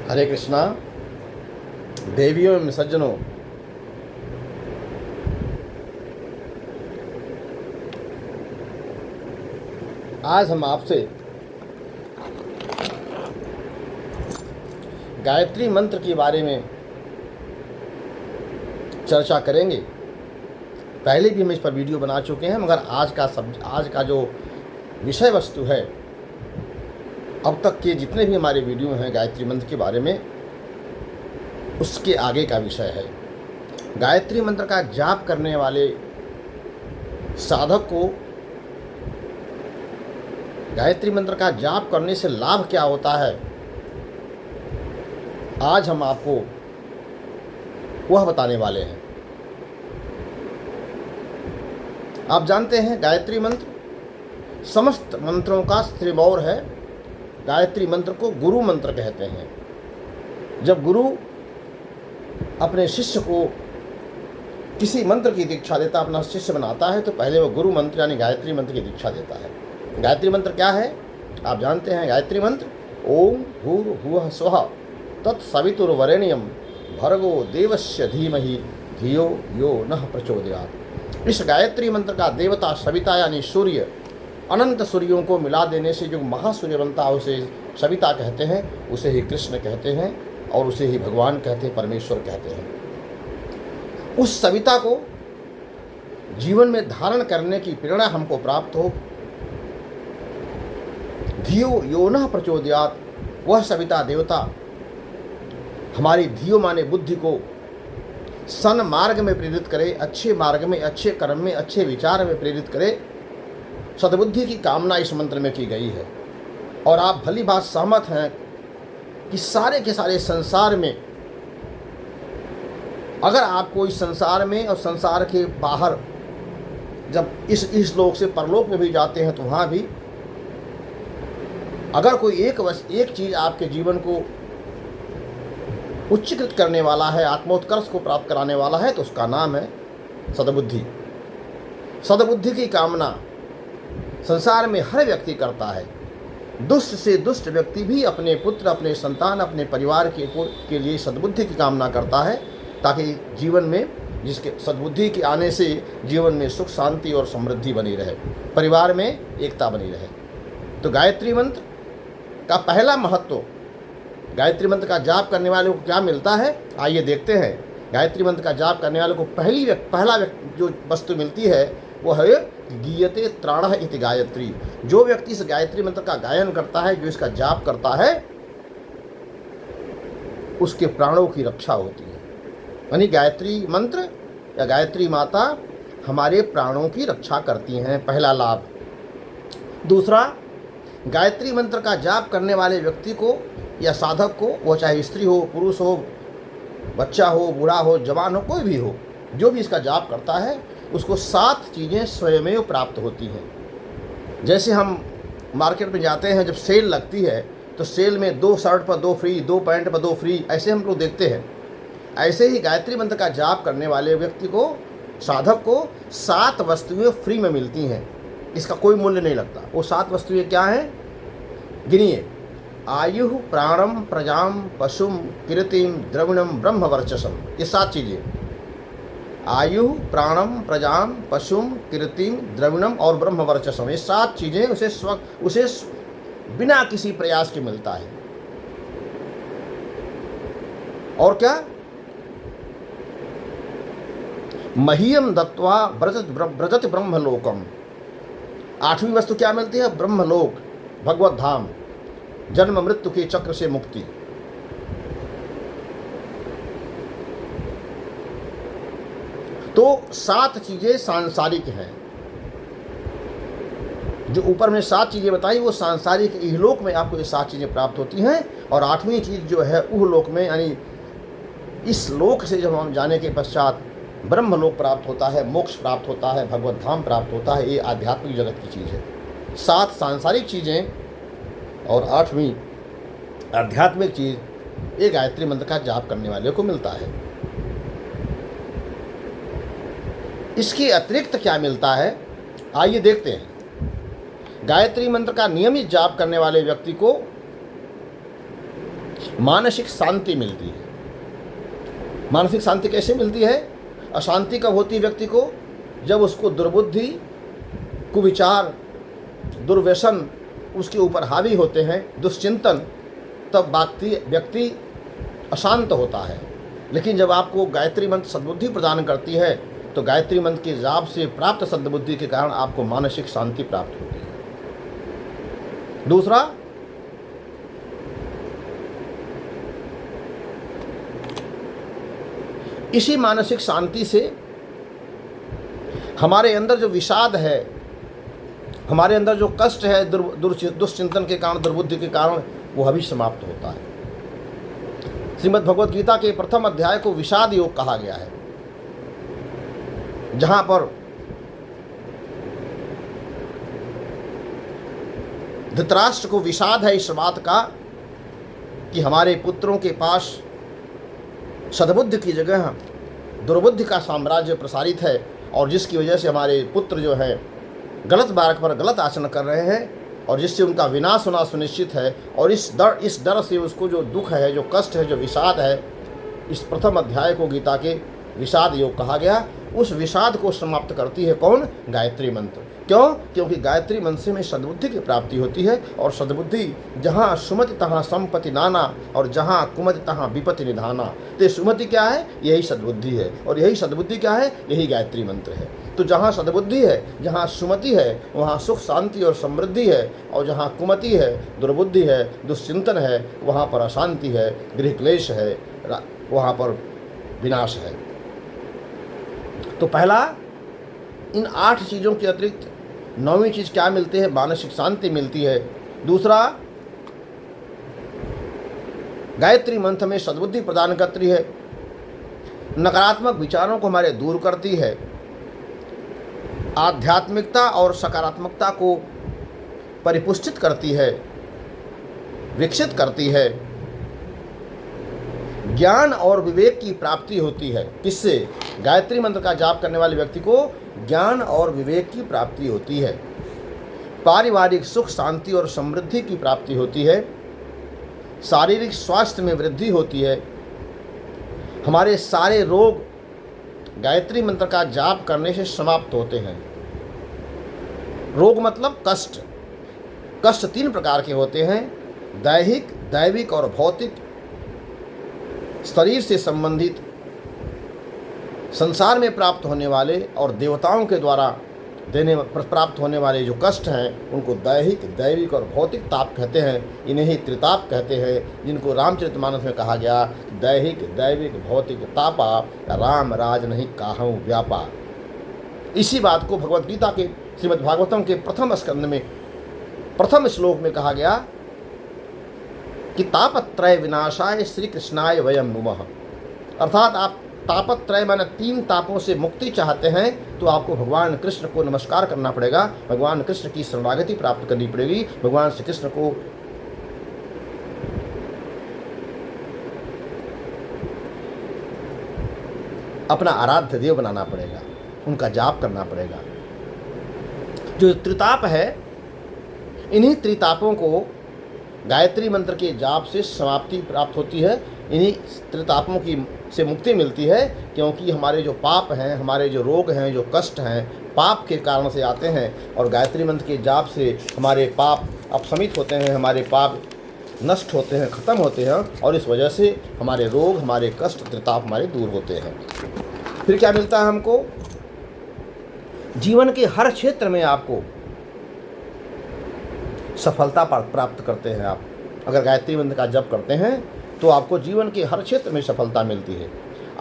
हरे कृष्णा। देवियों एवं सज्जनों, आज हम आपसे गायत्री मंत्र के बारे में चर्चा करेंगे। पहले भी हम इस पर वीडियो बना चुके हैं, मगर आज का जो विषय वस्तु है, अब तक के जितने भी हमारे वीडियो हैं गायत्री मंत्र के बारे में, उसके आगे का विषय है। गायत्री मंत्र का जाप करने वाले साधक को गायत्री मंत्र का जाप करने से लाभ क्या होता है, आज हम आपको वह बताने वाले हैं। आप जानते हैं गायत्री मंत्र समस्त मंत्रों का सिरमौर है। गायत्री मंत्र को गुरु मंत्र कहते हैं। जब गुरु अपने शिष्य को किसी मंत्र की दीक्षा देता, अपना शिष्य बनाता है, तो पहले वो गुरु मंत्र यानी गायत्री मंत्र की दीक्षा देता है। गायत्री मंत्र क्या है आप जानते हैं। गायत्री मंत्र ओम भूर्भुवः स्वः तत्सवितुर्वरेण्यं भर्गो देवस्य धीमहि धियो यो नः प्रचोदयात्। इस गायत्री मंत्र का देवता सविता यानी सूर्य, अनंत सूर्यों को मिला देने से जो महासूर्य बनता है उसे सविता कहते हैं, उसे ही कृष्ण कहते हैं और उसे ही भगवान कहते हैं, परमेश्वर कहते हैं। उस सविता को जीवन में धारण करने की प्रेरणा हमको प्राप्त हो। धियो यो नः प्रचोदयात्, वह सविता देवता हमारी धियो माने बुद्धि को सन्मार्ग में प्रेरित करे, अच्छे मार्ग में, अच्छे कर्म में, अच्छे विचार में प्रेरित करे। सद्बुद्धि की कामना इस मंत्र में की गई है। और आप भली बात सहमत हैं कि सारे के सारे संसार में, अगर आपको इस संसार में और संसार के बाहर जब इस लोक से परलोक में भी जाते हैं, तो वहाँ भी अगर कोई एक चीज़ आपके जीवन को उच्चीकृत करने वाला है, आत्मोत्कर्ष को प्राप्त कराने वाला है, तो उसका नाम है सद्बुद्धि। सद्बुद्धि की कामना संसार में हर व्यक्ति करता है। दुष्ट से दुष्ट व्यक्ति भी अपने पुत्र, अपने संतान, अपने परिवार के लिए सद्बुद्धि की कामना करता है, ताकि जीवन में जिसके सद्बुद्धि के आने से जीवन में सुख, शांति और समृद्धि बनी रहे, परिवार में एकता बनी रहे। तो गायत्री मंत्र का पहला महत्व, गायत्री मंत्र का जाप करने वाले को क्या मिलता है, आइए देखते हैं। गायत्री मंत्र का जाप करने वाले को पहला जो वस्तु मिलती है वो है गीयते त्राणः इति गायत्री। जो व्यक्ति इस गायत्री मंत्र का गायन करता है, जो इसका जाप करता है, उसके प्राणों की रक्षा होती है। यानी गायत्री मंत्र या गायत्री माता हमारे प्राणों की रक्षा करती हैं, पहला लाभ। दूसरा, गायत्री मंत्र का जाप करने वाले व्यक्ति को या साधक को, वो चाहे स्त्री हो, पुरुष हो, बच्चा हो, बूढ़ा हो, जवान हो, कोई भी हो, जो भी इसका जाप करता है, उसको 7 चीज़ें स्वयमेव प्राप्त होती हैं। जैसे हम मार्केट में जाते हैं, जब सेल लगती है तो सेल में 2 शर्ट पर 2 फ्री, 2 पैंट पर 2 फ्री, ऐसे हम लोग देखते हैं। ऐसे ही गायत्री मंत्र का जाप करने वाले व्यक्ति को, साधक को 7 वस्तुएं फ्री में मिलती हैं। इसका कोई मूल्य नहीं लगता। वो 7 वस्तुएं क्या हैं, गिनिए। आयु प्राणम प्रजाम पशुम कीर्तिम द्रविणम ब्रह्म वर्चसम। ये 7 चीज़ें, आयु प्राणम प्रजाम पशुम कीर्तिम द्रविणम और ब्रह्म वर्चसम, ये 7 चीज़ें उसे बिना किसी प्रयास के मिलता है। और क्या, मह्यम दत्वा व्रजति ब्रह्मलोकम। 8वीं वस्तु क्या मिलती है, ब्रह्मलोक, भगवत धाम, जन्म मृत्यु के चक्र से मुक्ति। तो 7 चीजें सांसारिक हैं। जो ऊपर में 7 चीजें बताई वो सांसारिक, इहलोक में आपको ये 7 चीजें प्राप्त होती हैं। और 8वीं चीज जो है उहलोक में, यानी इस लोक से जब हम जाने के पश्चात ब्रह्मलोक प्राप्त होता है, मोक्ष प्राप्त होता है, भगवत धाम प्राप्त होता है। ये आध्यात्मिक जगत की चीज़ है। 7 सांसारिक चीज़ें और 8वीं आध्यात्मिक चीज़, ये गायत्री मंत्र का जाप करने वाले को मिलता है। इसके अतिरिक्त क्या मिलता है, आइए देखते हैं। गायत्री मंत्र का नियमित जाप करने वाले व्यक्ति को मानसिक शांति मिलती है। मानसिक शांति कैसे मिलती है? अशांति कब होती है व्यक्ति को? जब उसको दुर्बुद्धि, कुविचार, दुर्व्यसन उसके ऊपर हावी होते हैं, दुश्चिंतन, तब व्यक्ति अशांत होता है। लेकिन जब आपको गायत्री मंत्र सद्बुद्धि प्रदान करती है तो गायत्री मंत्र के जाप से प्राप्त सद्बुद्धि के कारण आपको मानसिक शांति प्राप्त होती है। दूसरा, इसी मानसिक शांति से हमारे अंदर जो विषाद है, हमारे अंदर जो कष्ट है दुश्चिंतन के कारण, दुर्बुद्धि के कारण, वो भी समाप्त होता है। श्रीमद् भगवद गीता के प्रथम अध्याय को विषाद योग कहा गया है, जहां पर धृतराष्ट्र को विषाद है इस बात का कि हमारे पुत्रों के पास सद्बुद्धि की जगह दुर्बुद्धि का साम्राज्य प्रसारित है, और जिसकी वजह से हमारे पुत्र जो है गलत मार्ग पर गलत आचरण कर रहे हैं, और जिससे उनका विनाश होना सुनिश्चित है। और इस डर से उसको जो दुख है, जो कष्ट है, जो विषाद है, इस प्रथम अध्याय को गीता के विषाद योग कहा गया। उस विषाद को समाप्त करती है कौन? गायत्री मंत्र। क्यों? क्योंकि गायत्री मंत्र में सद्बुद्धि की प्राप्ति होती है, और सद्बुद्धि जहाँ सुमति तहाँ संपत्ति नाना, और जहाँ कुमति तहाँ विपत्ति निधाना। तो सुमति क्या है? यही सद्बुद्धि है, और यही सद्बुद्धि क्या है? यही गायत्री मंत्र है। तो जहाँ सद्बुद्धि है, जहाँ सुमति है, वहाँ सुख शांति और समृद्धि है, और जहाँ कुमति है, दुर्बुद्धि है, दुश्चिंतन है, वहाँ पर अशांति है, गृह क्लेश है, वहाँ पर विनाश है। तो पहला, इन 8 चीज़ों के अतिरिक्त 9वीं चीज़ क्या मिलती है? मानसिक शांति मिलती है। दूसरा, गायत्री मंत्र में सद्बुद्धि प्रदान करती है, नकारात्मक विचारों को हमारे दूर करती है, आध्यात्मिकता और सकारात्मकता को परिपुष्टित करती है, विकसित करती है, ज्ञान और विवेक की प्राप्ति होती है। किससे? गायत्री मंत्र का जाप करने वाले व्यक्ति को ज्ञान और विवेक की प्राप्ति होती है, पारिवारिक सुख शांति और समृद्धि की प्राप्ति होती है, शारीरिक स्वास्थ्य में वृद्धि होती है, हमारे सारे रोग गायत्री मंत्र का जाप करने से समाप्त होते हैं। रोग मतलब कष्ट। कष्ट 3 प्रकार के होते हैं: दैहिक, दैविक और भौतिक। शरीर से संबंधित, संसार में प्राप्त होने वाले और देवताओं के द्वारा प्राप्त होने वाले जो कष्ट हैं, उनको दैहिक, दैविक और भौतिक ताप कहते हैं। इन्हें ही त्रिताप कहते हैं, जिनको रामचरितमानस में कहा गया, दैहिक, दैविक, भौतिक तापा, राम राज नहीं काहूँ व्यापा। इसी बात को भगवद गीता के श्रीमद् भागवतम के प्रथम स्कंद में प्रथम श्लोक में कहा गया कि तापत्रय विनाशाय श्री कृष्णाय वयम नुमः। अर्थात आप तापत्रय माने 3 तापों से मुक्ति चाहते हैं तो आपको भगवान कृष्ण को नमस्कार करना पड़ेगा, भगवान कृष्ण की शरणागति प्राप्त करनी पड़ेगी, भगवान श्री कृष्ण को अपना आराध्य देव बनाना पड़ेगा, उनका जाप करना पड़ेगा। जो त्रिताप है, इन्हीं त्रितापों को गायत्री मंत्र के जाप से समाप्ति प्राप्त होती है, इन्हीं त्रितापों की से मुक्ति मिलती है। क्योंकि हमारे जो पाप हैं, हमारे जो रोग हैं, जो कष्ट हैं, पाप के कारण से आते हैं, और गायत्री मंत्र के जाप से हमारे पाप अपशमित होते हैं, हमारे पाप नष्ट होते हैं, ख़त्म होते हैं, और इस वजह से हमारे रोग, हमारे कष्ट, त्रिताप हमारे दूर होते हैं। फिर क्या मिलता है हमको? जीवन के हर क्षेत्र में आपको सफलता प्राप्त करते हैं। आप अगर गायत्री मंत्र का जप करते हैं तो आपको जीवन के हर क्षेत्र में सफलता मिलती है।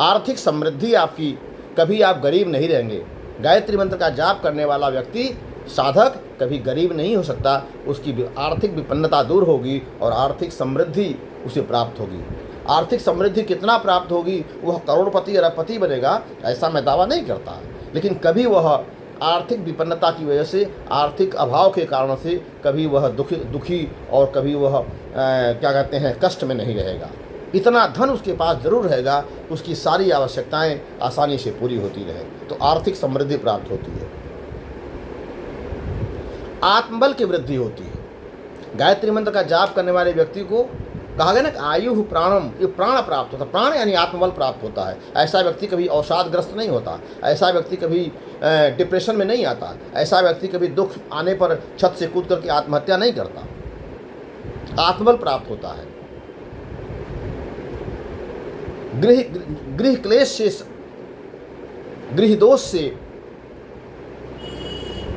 आर्थिक समृद्धि आपकी, कभी आप गरीब नहीं रहेंगे। गायत्री मंत्र का जाप करने वाला व्यक्ति, साधक, कभी गरीब नहीं हो सकता। उसकी आर्थिक विपन्नता दूर होगी और आर्थिक समृद्धि उसे प्राप्त होगी। आर्थिक समृद्धि कितना प्राप्त होगी? वह करोड़पति अरबपति बनेगा, ऐसा मैं दावा नहीं करता, लेकिन कभी वह आर्थिक विपन्नता की वजह से, आर्थिक अभाव के कारण से कभी वह दुखी और कभी वह क्या कहते हैं, कष्ट में नहीं रहेगा। इतना धन उसके पास जरूर रहेगा, उसकी सारी आवश्यकताएं आसानी से पूरी होती रहे, तो आर्थिक समृद्धि प्राप्त होती है। आत्मबल की वृद्धि होती है। गायत्री मंत्र का जाप करने वाले व्यक्ति को कहा गया ना कि आयु प्राणम, ये प्राण प्राप्त होता है। प्राण यानी आत्मबल प्राप्त होता है। ऐसा व्यक्ति कभी अवसादग्रस्त नहीं होता, ऐसा व्यक्ति कभी डिप्रेशन में नहीं आता, ऐसा व्यक्ति कभी दुख आने पर छत से कूद करके आत्महत्या नहीं करता। आत्मबल प्राप्त होता है। गृह क्लेश से, गृह दोष से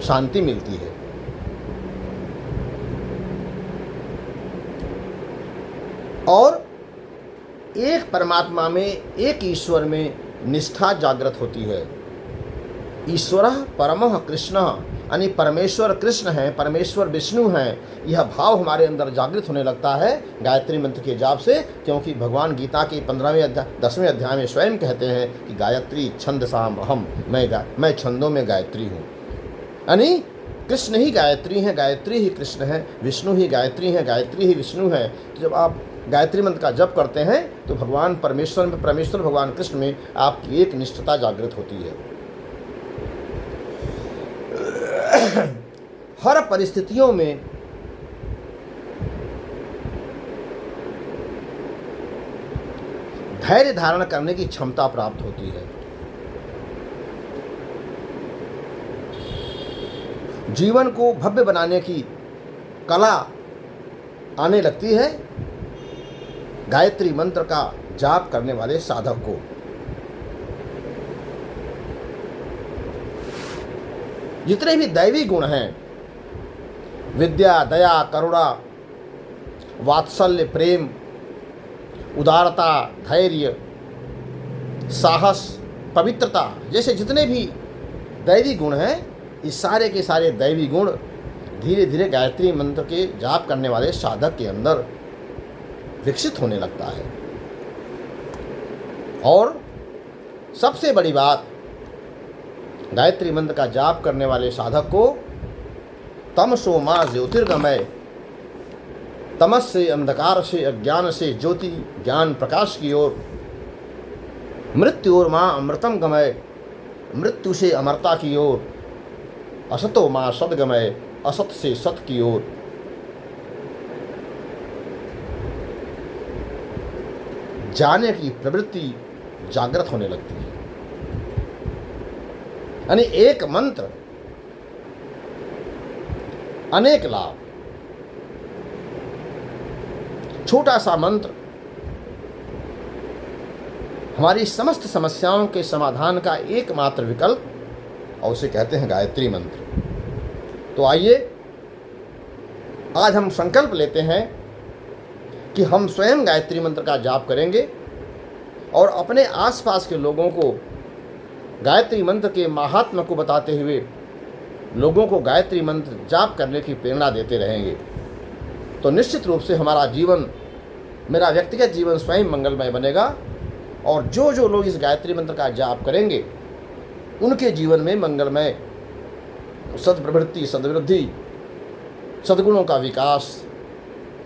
शांति मिलती है। और एक परमात्मा में, एक ईश्वर में निष्ठा जागृत होती है। ईश्वर परमः कृष्ण, यानी परमेश्वर कृष्ण है, परमेश्वर विष्णु हैं, यह भाव हमारे अंदर जागृत होने लगता है गायत्री मंत्र के जाप से। क्योंकि भगवान गीता के 15वें अध्याय 10वें अध्याय में स्वयं कहते हैं कि गायत्री छंदसाम अहम, मैं छंदों में गायत्री हूँ। यानी कृष्ण ही गायत्री हैं, गायत्री ही कृष्ण है, विष्णु ही गायत्री हैं, गायत्री ही विष्णु है। तो जब आप गायत्री मंत्र का जप करते हैं तो भगवान परमेश्वर में, परमेश्वर भगवान कृष्ण में आपकी एक निष्ठता जागृत होती है। हर परिस्थितियों में धैर्य धारण करने की क्षमता प्राप्त होती है। जीवन को भव्य बनाने की कला आने लगती है गायत्री मंत्र का जाप करने वाले साधक को। जितने भी दैवी गुण हैं, विद्या, दया, करुणा, वात्सल्य, प्रेम, उदारता, धैर्य, साहस, पवित्रता जैसे जितने भी दैवी गुण हैं, इस सारे के सारे दैवी गुण धीरे धीरे गायत्री मंत्र के जाप करने वाले साधक के अंदर विकसित होने लगता है। और सबसे बड़ी बात, गायत्री मंत्र का जाप करने वाले साधक को तमसो मां ज्योतिर्गमय, तमस से, अंधकार से, अज्ञान से ज्योति ज्ञान प्रकाश की ओर, मृत्यु और मां अमृतम गमय, मृत्यु से अमरता की ओर, असतो मां सदगमय, असत से सत की ओर जाने की प्रवृत्ति जागृत होने लगती है। यानी एक मंत्र अनेक लाभ। छोटा सा मंत्र हमारी समस्त समस्याओं के समाधान का एकमात्र विकल्प, और उसे कहते हैं गायत्री मंत्र। तो आइए आज हम संकल्प लेते हैं कि हम स्वयं गायत्री मंत्र का जाप करेंगे और अपने आसपास के लोगों को गायत्री मंत्र के महात्म्य को बताते हुए लोगों को गायत्री मंत्र जाप करने की प्रेरणा देते रहेंगे। तो निश्चित रूप से हमारा जीवन, मेरा व्यक्तिगत जीवन स्वयं मंगलमय बनेगा। और जो जो लोग इस गायत्री मंत्र का जाप करेंगे उनके जीवन में मंगलमय सद्प्रवृत्ति, सद्वृद्धि, सद्गुणों का विकास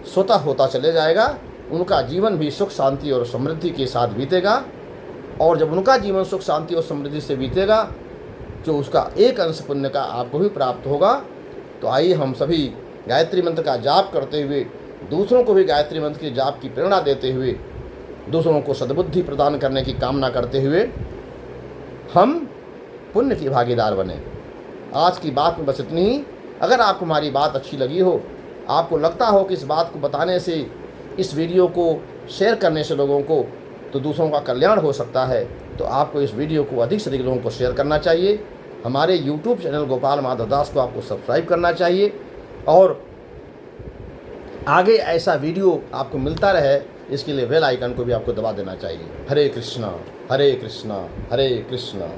स्वतः होता चले जाएगा। उनका जीवन भी सुख शांति और समृद्धि के साथ बीतेगा। और जब उनका जीवन सुख शांति और समृद्धि से बीतेगा जो उसका एक अंश पुण्य का आपको भी प्राप्त होगा। तो आइए हम सभी गायत्री मंत्र का जाप करते हुए, दूसरों को भी गायत्री मंत्र के जाप की प्रेरणा देते हुए, दूसरों को सद्बुद्धि प्रदान करने की कामना करते हुए हम पुण्य की भागीदार बने। आज की बात में बस इतनी ही। अगर आपको हमारी बात अच्छी लगी हो, आपको लगता हो कि इस बात को बताने से, इस वीडियो को शेयर करने से लोगों को तो दूसरों का कल्याण हो सकता है, तो आपको इस वीडियो को अधिक से अधिक लोगों को शेयर करना चाहिए। हमारे YouTube चैनल गोपाल माधव दास को आपको सब्सक्राइब करना चाहिए और आगे ऐसा वीडियो आपको मिलता रहे, इसके लिए बेल आइकन को भी आपको दबा देना चाहिए। हरे कृष्णा हरे कृष्णा हरे कृष्णा।